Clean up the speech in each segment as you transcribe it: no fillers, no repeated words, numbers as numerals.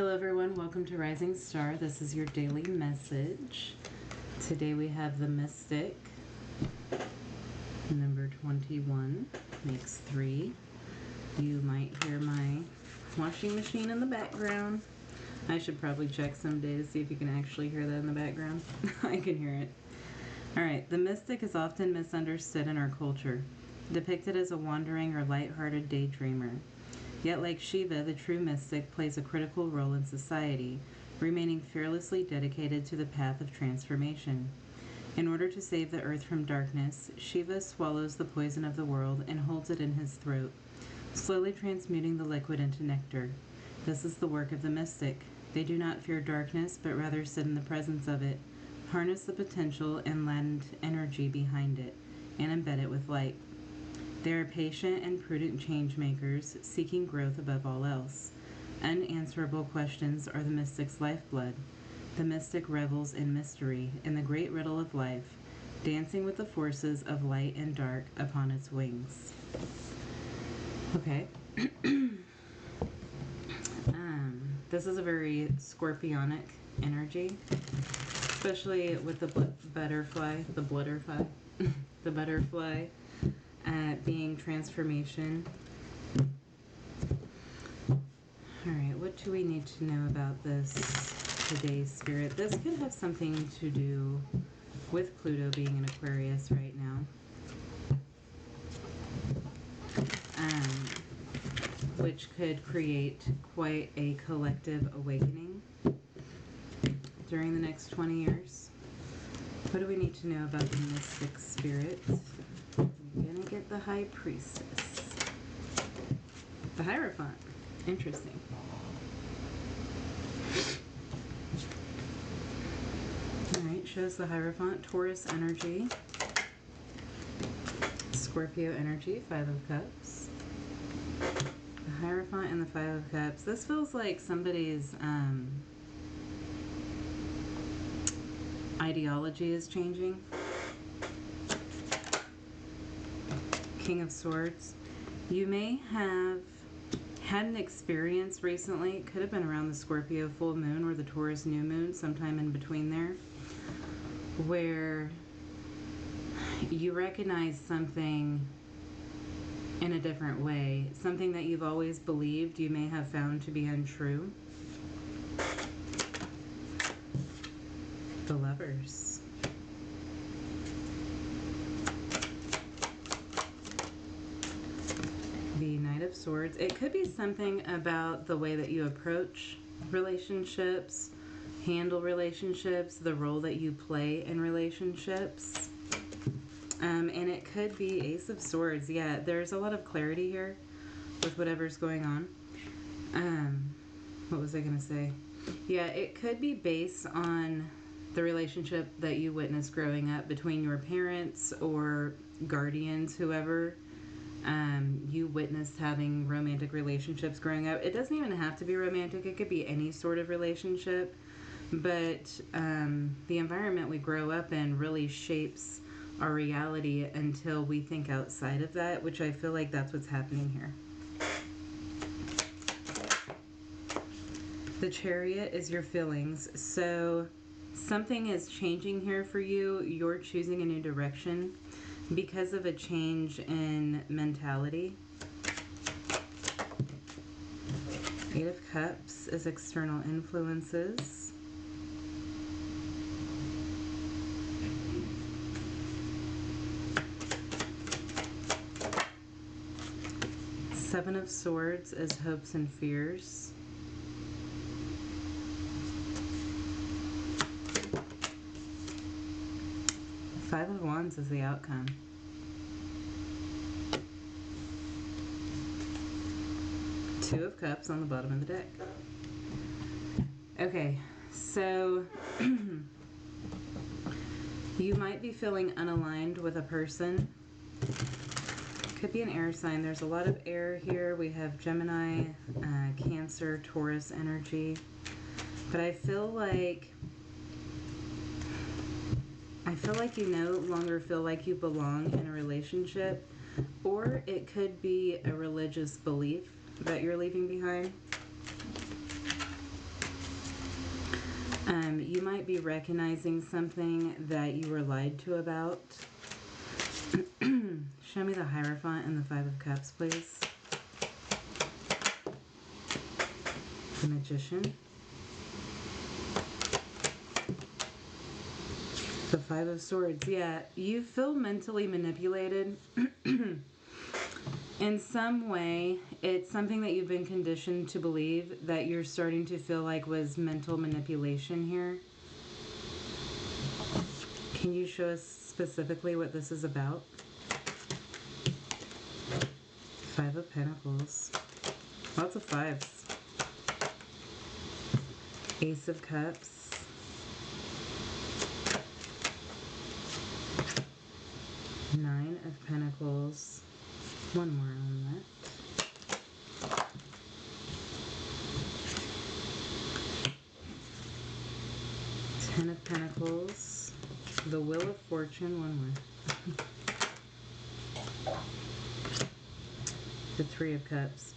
Hello everyone, welcome to Rising Star. This is your daily message. Today we have the Mystic. Number 21 makes 3. You might hear my washing machine in the background. I should probably check someday to see if you can actually hear that in the background. I can hear it. Alright, the Mystic is often misunderstood in our culture, depicted as a wandering or light-hearted daydreamer. Yet like Shiva, the true mystic plays a critical role in society, remaining fearlessly dedicated to the path of transformation. In order to save the earth from darkness, Shiva swallows the poison of the world and holds it in his throat, slowly transmuting the liquid into nectar. This is the work of the mystic. They do not fear darkness, but rather sit in the presence of it, harness the potential and latent energy behind it, and embed it with light. They are patient and prudent change makers, seeking growth above all else. Unanswerable questions are the mystic's lifeblood. The mystic revels in mystery, in the great riddle of life, dancing with the forces of light and dark upon its wings. Okay. This is a very scorpionic energy, especially with the butterfly, the butterfly. Being transformation. Alright, what do we need to know about this today's spirit? This could have something to do with Pluto being in Aquarius right now. Which could create quite a collective awakening during the next 20 years. What do we need to know about the mystic spirit? We're gonna get the High Priestess. The Hierophant. Interesting. Alright, shows the Hierophant. Taurus energy. Scorpio energy. 5 of Cups. The Hierophant and the 5 of Cups. This feels like somebody's ideology is changing. King of Swords. You may have had an experience recently, it could have been around the Scorpio full moon or the Taurus new moon, sometime in between there, where you recognize something in a different way. Something that you've always believed you may have found to be untrue. The Lovers. The Knight of Swords. It could be something about the way that you approach relationships, handle relationships, the role that you play in relationships. And it could be Ace of Swords. Yeah, there's a lot of clarity here with whatever's going on. What was I going to say? Yeah, it could be based on the relationship that you witnessed growing up between your parents or guardians, whoever. You witnessed having romantic relationships growing up. It doesn't even have to be romantic. It could be any sort of relationship. But the environment we grow up in really shapes our reality until we think outside of that, which I feel like that's what's happening here. The Chariot is your feelings. So something is changing here for you. You're choosing a new direction because of a change in mentality. 8 of Cups is external influences. Seven of Swords is hopes and fears. Five of Wands is the outcome. Two of Cups on the bottom of the deck. Okay, so you might be feeling unaligned with a person. Could be an air sign. There's a lot of air here. We have Gemini, Cancer, Taurus energy. But I feel like you no longer feel like you belong in a relationship, or it could be a religious belief that you're leaving behind. You might be recognizing something that you were lied to about. Show me the Hierophant and the Five of Cups, please. The Magician. The Five of Swords. Yeah, you feel mentally manipulated. In some way, it's something that you've been conditioned to believe that you're starting to feel like was mental manipulation here. Can you show us specifically what this is about? Five of Pentacles. Lots of fives. Ace of Cups. Nine of Pentacles. One more on that. Ten of Pentacles. The Wheel of Fortune. One more. The Three of Cups.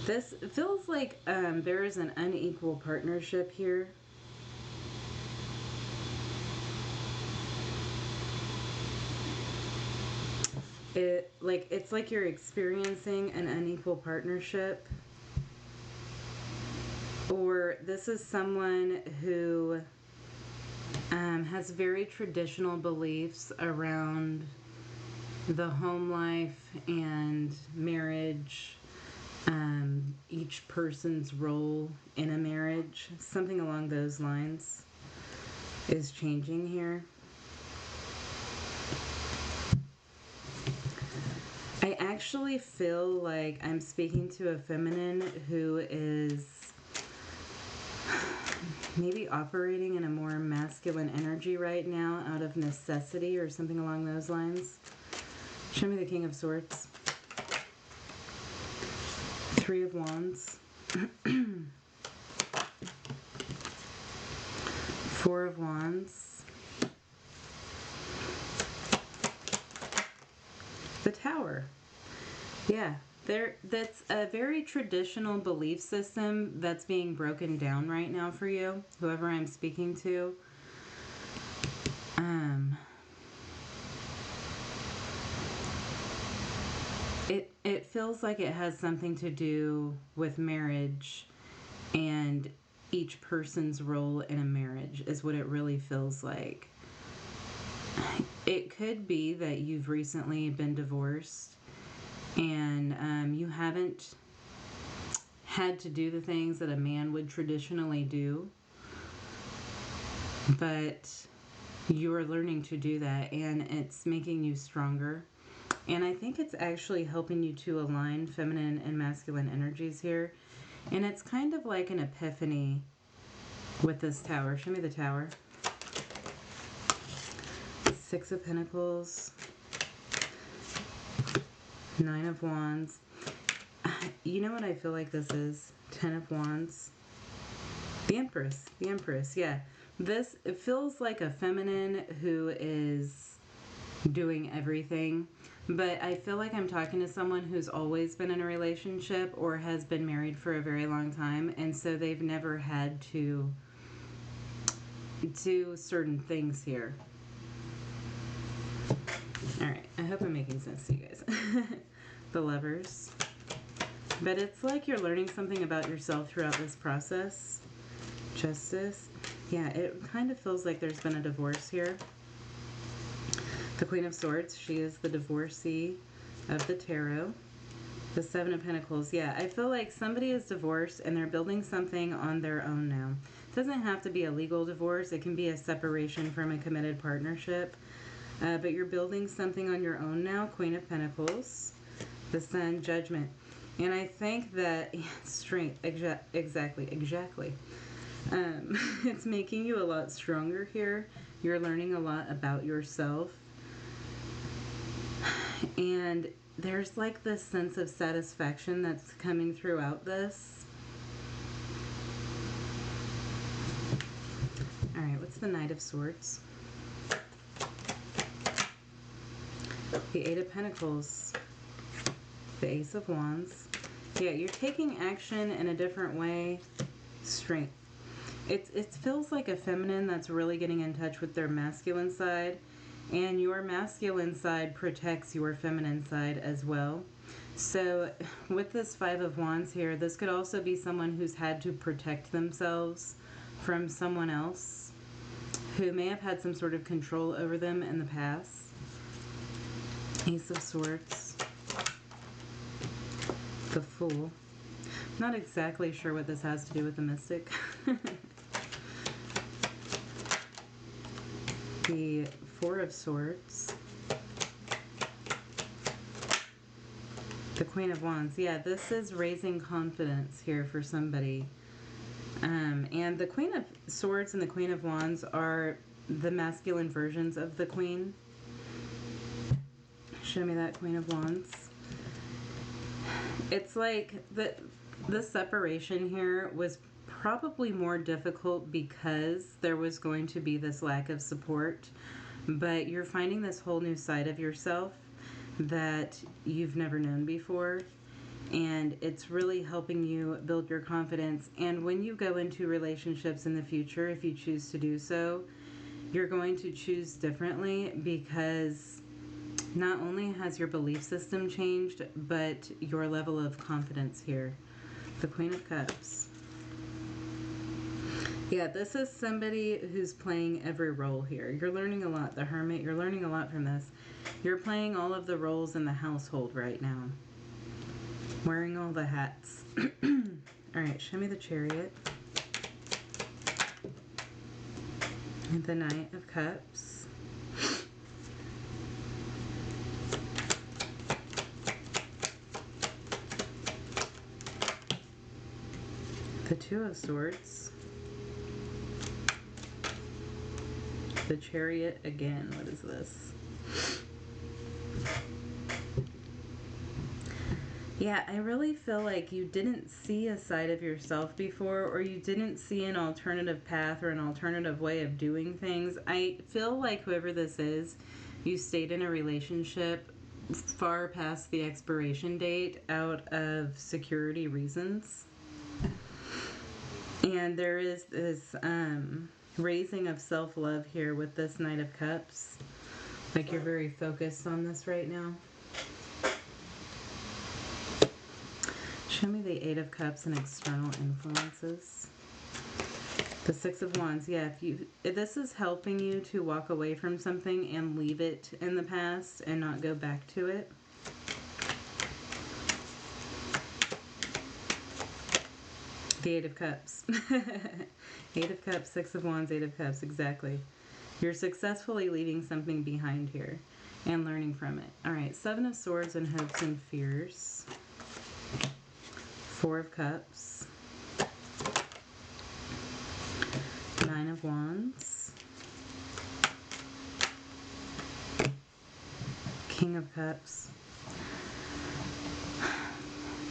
This feels like there is an unequal partnership here. It's like you're experiencing an unequal partnership, or this is someone who has very traditional beliefs around the home life and marriage, each person's role in a marriage, something along those lines is changing here. I actually feel like I'm speaking to a feminine who is maybe operating in a more masculine energy right now out of necessity or something along those lines. Show me the King of Swords. Three of Wands. Four of Wands. The Tower. Yeah, that's a very traditional belief system that's being broken down right now for you, whoever I'm speaking to. It feels like it has something to do with marriage and each person's role in a marriage is what it really feels like. It could be that you've recently been divorced and you haven't had to do the things that a man would traditionally do, but you're learning to do that and it's making you stronger. And I think it's actually helping you to align feminine and masculine energies here. And it's kind of like an epiphany with this Tower. Show me the Tower. Six of Pentacles. Nine of Wands. You know what I feel like this is? Ten of Wands. The Empress. The Empress, yeah. It feels like a feminine who is doing everything. But I feel like I'm talking to someone who's always been in a relationship or has been married for a very long time. And so they've never had to do certain things here. Alright, I hope I'm making sense to you guys. The Lovers. But it's like you're learning something about yourself throughout this process. Justice. Yeah, it kind of feels like there's been a divorce here. The Queen of Swords, she is the divorcee of the tarot. The Seven of Pentacles, yeah, I feel like somebody is divorced and they're building something on their own now. It doesn't have to be a legal divorce. It can be a separation from a committed partnership. But you're building something on your own now. Queen of Pentacles. The Sun, Judgment. And I think that, yeah, strength, exactly. It's making you a lot stronger here. You're learning a lot about yourself. And there's like this sense of satisfaction that's coming throughout this. Alright, what's the Knight of Swords? The Eight of Pentacles. The Ace of Wands. Yeah, you're taking action in a different way. Strength. it feels like a feminine that's really getting in touch with their masculine side, and your masculine side protects your feminine side as well. So with this Five of Wands here, this could also be someone who's had to protect themselves from someone else who may have had some sort of control over them in the past. Ace of Swords. The Fool. Not exactly sure what this has to do with the Mystic. The Four of Swords. The Queen of Wands. Yeah, this is raising confidence here for somebody. And the Queen of Swords and the Queen of Wands are the masculine versions of the Queen. Show me that Queen of Wands. It's like the separation here was probably more difficult because there was going to be this lack of support, but you're finding this whole new side of yourself that you've never known before, and it's really helping you build your confidence. And when you go into relationships in the future, if you choose to do so, you're going to choose differently, because not only has your belief system changed, but your level of confidence here. The Queen of Cups. Yeah, this is somebody who's playing every role here. You're learning a lot. The Hermit, you're learning a lot from this. You're playing all of the roles in the household right now. Wearing all the hats. All right, show me the Chariot. And the Knight of Cups. The Two of Swords. The Chariot again. What is this? Yeah, I really feel like you didn't see a side of yourself before, or you didn't see an alternative path or an alternative way of doing things. I feel like whoever this is, you stayed in a relationship far past the expiration date out of security reasons. And there is this raising of self-love here with this Knight of Cups. Like you're very focused on this right now. Show me the Eight of Cups and external influences. The Six of Wands. Yeah, if this is helping you to walk away from something and leave it in the past and not go back to it. The Eight of Cups. Eight of Cups, Six of Wands, Eight of Cups, exactly. You're successfully leaving something behind here and learning from it. All right, Seven of Swords and Hopes and Fears. Four of Cups. Nine of Wands. King of Cups.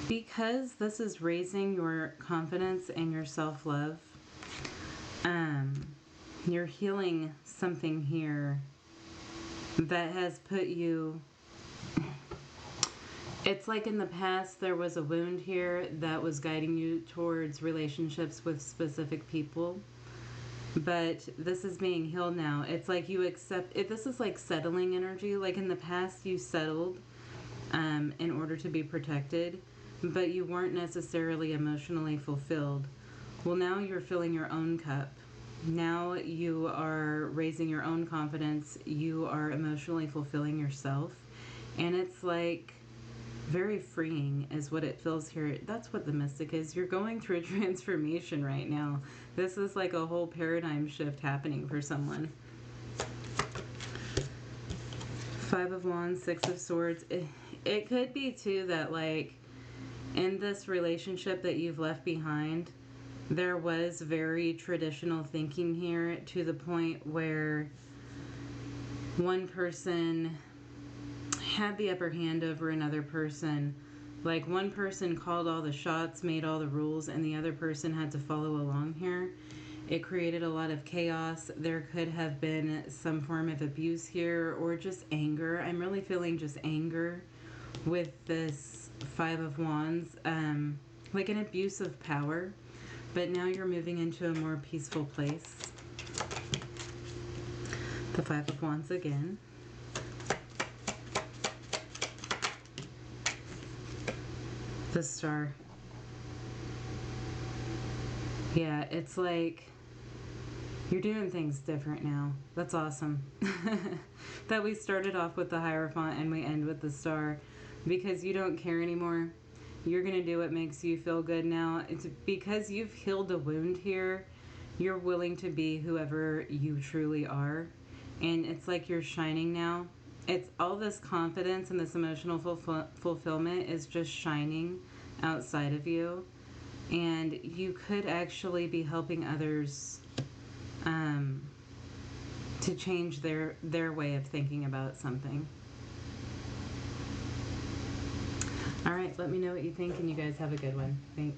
Because this is raising your confidence and your self-love, you're healing something here that has put you... It's like in the past there was a wound here that was guiding you towards relationships with specific people, but this is being healed now. It's like you accept it. This is like settling energy. Like in the past you settled in order to be protected, but you weren't necessarily emotionally fulfilled. Well, now you're filling your own cup. Now you are raising your own confidence. You are emotionally fulfilling yourself. And it's like very freeing is what it feels here. That's what the Mystic is. You're going through a transformation right now. This is like a whole paradigm shift happening for someone. Five of Wands, Six of Swords. It could be too that like in this relationship that you've left behind, there was very traditional thinking here to the point where one person had the upper hand over another person. Like one person called all the shots, made all the rules, and the other person had to follow along here. It created a lot of chaos. There could have been some form of abuse here or just anger. I'm really feeling just anger with this Five of Wands, like an abuse of power But now you're moving into a more peaceful place. The Five of Wands again. The Star. Yeah, it's like you're doing things different now. That's awesome. That we started off with the Hierophant and we end with the Star, because you don't care anymore. You're going to do what makes you feel good now. It's because you've healed a wound here. You're willing to be whoever you truly are. And it's like you're shining now. It's all this confidence and this emotional fulfillment is just shining outside of you. And you could actually be helping others to change their way of thinking about something. All right, let me know what you think, and you guys have a good one. Thanks.